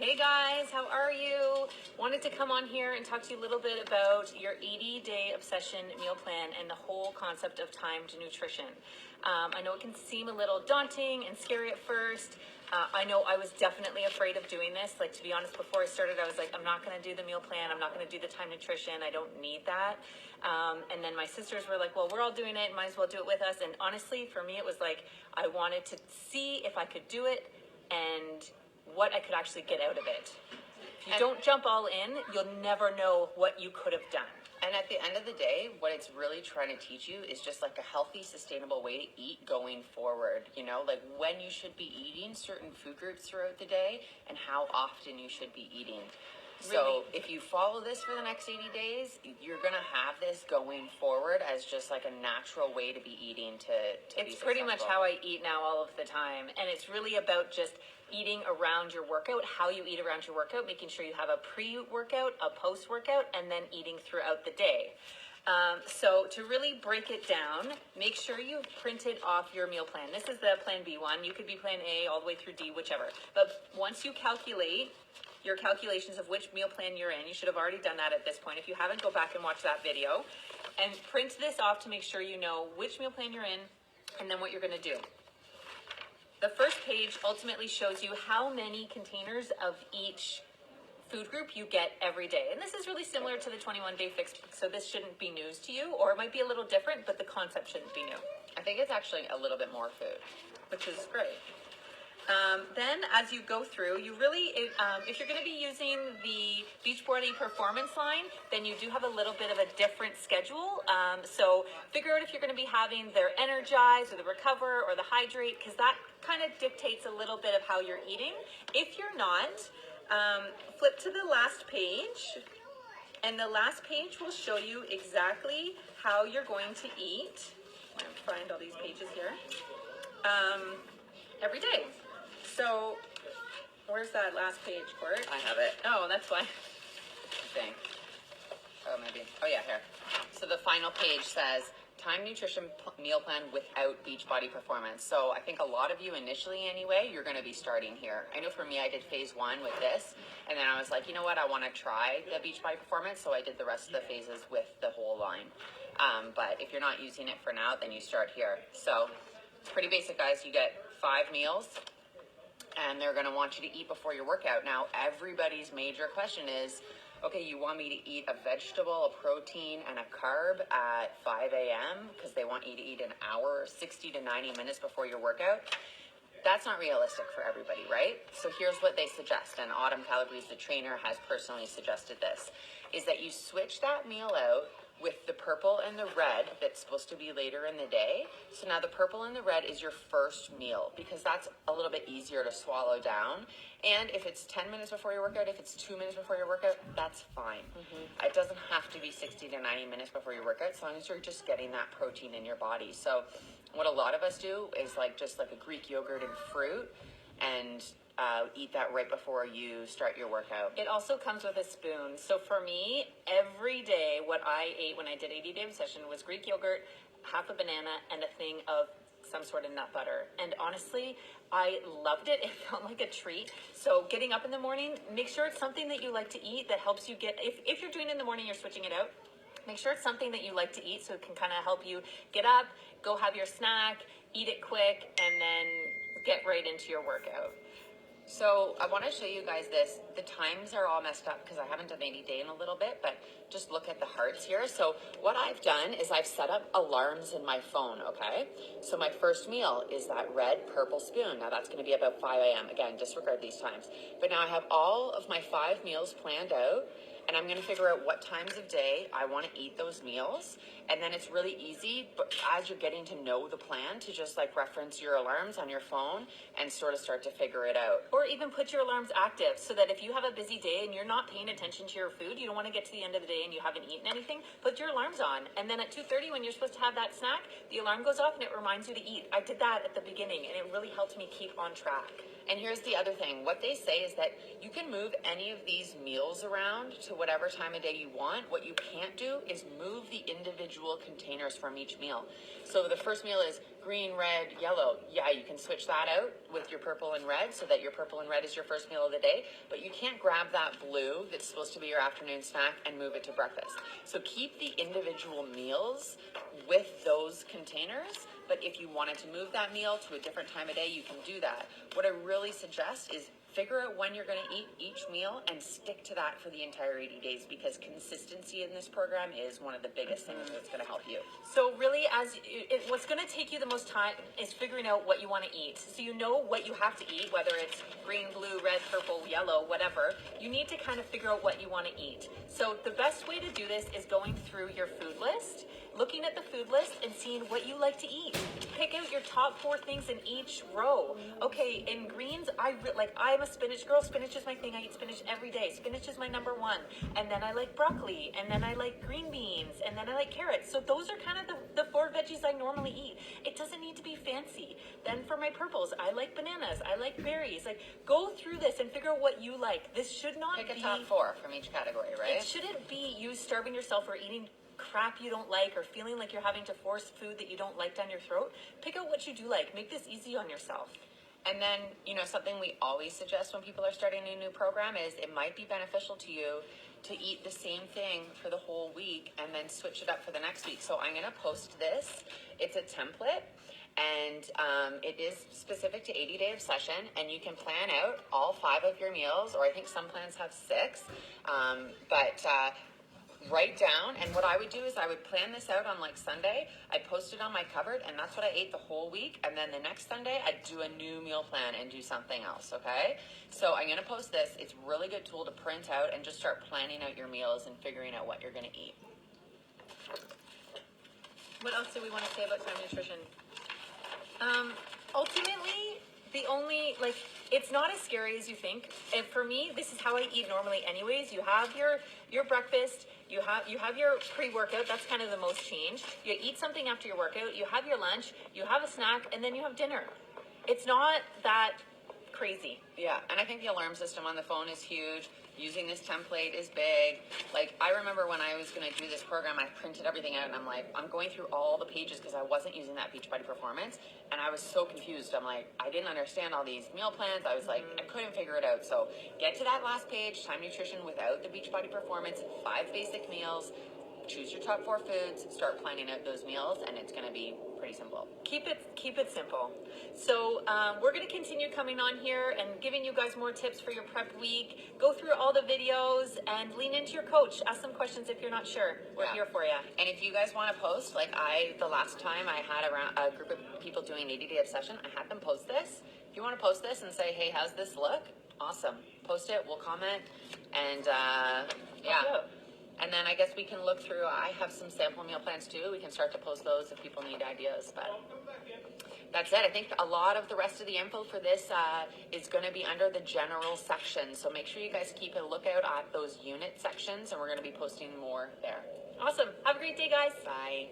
Hey guys, how are you? Wanted to come on here and talk to you a little bit about your 80-day obsession meal plan and the whole concept of timed nutrition. I know it can seem a little daunting and scary at first. I know I was definitely afraid of doing this. Like, to be honest, before I started, I was like, I'm not going to do the meal plan. I'm not going to do the timed nutrition. I don't need that. And then my sisters were like, well, we're all doing it. Might as well do it with us. And honestly, for me, it was like, I wanted to see if I could do it and what I could actually get out of it. If you don't jump all in, you'll never know what you could have done. And at the end of the day, what it's really trying to teach you is just like a healthy, sustainable way to eat going forward. You know, like when you should be eating certain food groups throughout the day and how often you should be eating. So if you follow this for the next 80 days, you're going to have this going forward as just like a natural way to be eating to It's pretty much how I eat now all of the time. And it's really about just eating around your workout, how you eat around your workout, making sure you have a pre-workout, a post-workout, and then eating throughout the day. So to really break it down, make sure you've printed off your meal plan. This is the plan B1. You could be plan A all the way through D, whichever. But once you calculate your calculations of which meal plan you're in, you should have already done that at this point. If you haven't, go back and watch that video. And print this off to make sure you know which meal plan you're in and then what you're going to do. The first page ultimately shows you how many containers of each food group you get every day. And this is really similar to the 21-day fix, so this shouldn't be news to you, or it might be a little different, but the concept shouldn't be new. I think it's actually a little bit more food, which is great. Then as you go through, you really, if you're going to be using the Beachbody Performance line, then you do have a little bit of a different schedule. So figure out if you're going to be having their Energize or the Recover or the Hydrate, because that kind of dictates a little bit of how you're eating. If you're not, flip to the last page, and the last page will show you exactly how you're going to eat. I'm going to find all these pages here. Every day. So, where's that last page, Court? I have it. Oh, that's why. I think. Oh, maybe. Oh, yeah, here. So the final page says, Time Nutrition Meal Plan without Beachbody Performance. So I think a lot of you initially anyway, you're going to be starting here. I know for me, I did phase 1 with this, and then I was like, you know what, I want to try the Beachbody Performance, so I did the rest of the phases with the whole line. But if you're not using it for now, then you start here. So it's pretty basic, guys. You get 5 meals, and they're going to want you to eat before your workout. Now, everybody's major question is, okay, you want me to eat a vegetable, a protein, and a carb at 5 a.m. because they want you to eat an hour, 60 to 90 minutes before your workout? That's not realistic for everybody, right? So here's what they suggest, and Autumn Calabrese, the trainer, has personally suggested this, is that you switch that meal out with the purple and the red that's supposed to be later in the day. So now the purple and the red is your first meal because that's a little bit easier to swallow down. And if it's 10 minutes before your workout, if it's 2 minutes before your workout, that's fine. It doesn't have to be 60 to 90 minutes before your workout, as long as you're just getting that protein in your body. So what a lot of us do is just like a Greek yogurt and fruit, and eat that right before you start your workout. It also comes with a spoon. So for me, every day, what I ate when I did 80-day session was Greek yogurt, half a banana, and a thing of some sort of nut butter. And honestly, I loved it. It felt like a treat. So getting up in the morning, make sure it's something that you like to eat that helps you get, if you're doing it in the morning, you're switching it out. Make sure it's something that you like to eat so it can kind of help you get up, go have your snack, eat it quick, and then get right into your workout. So I want to show you guys this. The times are all messed up because I haven't done 80 day in a little bit, but just look at the hearts here. So what I've done is I've set up alarms in my phone, okay? So my first meal is that red purple spoon. Now that's going to be about 5 a.m. Again, disregard these times. But now I have all of my 5 meals planned out, and I'm going to figure out what times of day I want to eat those meals. And then it's really easy, but as you're getting to know the plan, to just reference your alarms on your phone and sort of start to figure it out. Or even put your alarms active so that if you have a busy day and you're not paying attention to your food, you don't want to get to the end of the day and you haven't eaten anything, put your alarms on. And then at 2:30 when you're supposed to have that snack, the alarm goes off and it reminds you to eat. I did that at the beginning and it really helped me keep on track. And here's the other thing. What they say is that you can move any of these meals around to whatever time of day you want. What you can't do is move the individual containers from each meal. So the first meal is green, red, yellow. Yeah, you can switch that out with your purple and red so that your purple and red is your first meal of the day, but you can't grab that blue that's supposed to be your afternoon snack and move it to breakfast. So keep the individual meals with those containers, but if you wanted to move that meal to a different time of day, you can do that. What I really suggest is figure out when you're going to eat each meal and stick to that for the entire 80 days, because consistency in this program is one of the biggest things that's going to help you. So really, what's going to take you the most time is figuring out what you want to eat. So you know what you have to eat, whether it's green, blue, red, purple, yellow, whatever. You need to kind of figure out what you want to eat. So the best way to do this is going through your food list, looking at the food list and seeing what you like to eat. Pick out your top 4 things in each row. Okay, in greens, I'm a spinach girl. Spinach is my thing. I eat spinach every day. Spinach is my number 1. And then I like broccoli, and then I like green beans, and then I like carrots. So those are kind of the 4 veggies I normally eat. It doesn't need to be fancy. Then for my purples, I like bananas. I like berries. Like, go through this and figure out what you like. This should not Pick be a top 4 from each category, right? It shouldn't be you starving yourself or eating crap you don't like or feeling like you're having to force food that you don't like down your throat. Pick out what you do like. Make this easy on yourself. And then, something we always suggest when people are starting a new program is it might be beneficial to you to eat the same thing for the whole week and then switch it up for the next week. So I'm going to post this. It's a template, and it is specific to 80 Day Obsession, and you can plan out all 5 of your meals, or I think some plans have 6, but write down. And what I would do is I would plan this out on like Sunday. I'd post it on my cupboard, and that's what I ate the whole week. And then the next Sunday, I'd do a new meal plan and do something else, okay? So I'm going to post this. It's a really good tool to print out and just start planning out your meals and figuring out what you're going to eat. What else do we want to say about time nutrition? Ultimately, it's not as scary as you think. And for me, this is how I eat normally anyways. You have your breakfast, you have your pre-workout, that's kind of the most change. You eat something after your workout, you have your lunch, you have a snack, and then you have dinner. It's not that crazy. Yeah, and I think the alarm system on the phone is huge. Using this template is big. Like, I remember when I was going to do this program, I printed everything out, and I'm going through all the pages because I wasn't using that Beachbody Performance, and I was so confused. I'm like, I didn't understand all these meal plans. I was like, I couldn't figure it out. So get to that last page, Time Nutrition without the Beachbody Performance, 5 basic meals. Choose your top 4 foods, start planning out those meals, and it's going to be pretty simple. Keep it simple. So we're going to continue coming on here and giving you guys more tips for your prep week. Go through all the videos and lean into your coach. Ask some questions if you're not sure. We're here for you. And if you guys want to post, the last time I had around a group of people doing 80 Day Obsession, I had them post this. If you want to post this and say, hey, how's this look? Awesome. Post it, we'll comment, and And then I guess we can look through, I have some sample meal plans too. We can start to post those if people need ideas. But that's it. I think a lot of the rest of the info for this is going to be under the general section. So make sure you guys keep a lookout at those unit sections, and we're going to be posting more there. Awesome. Have a great day, guys. Bye.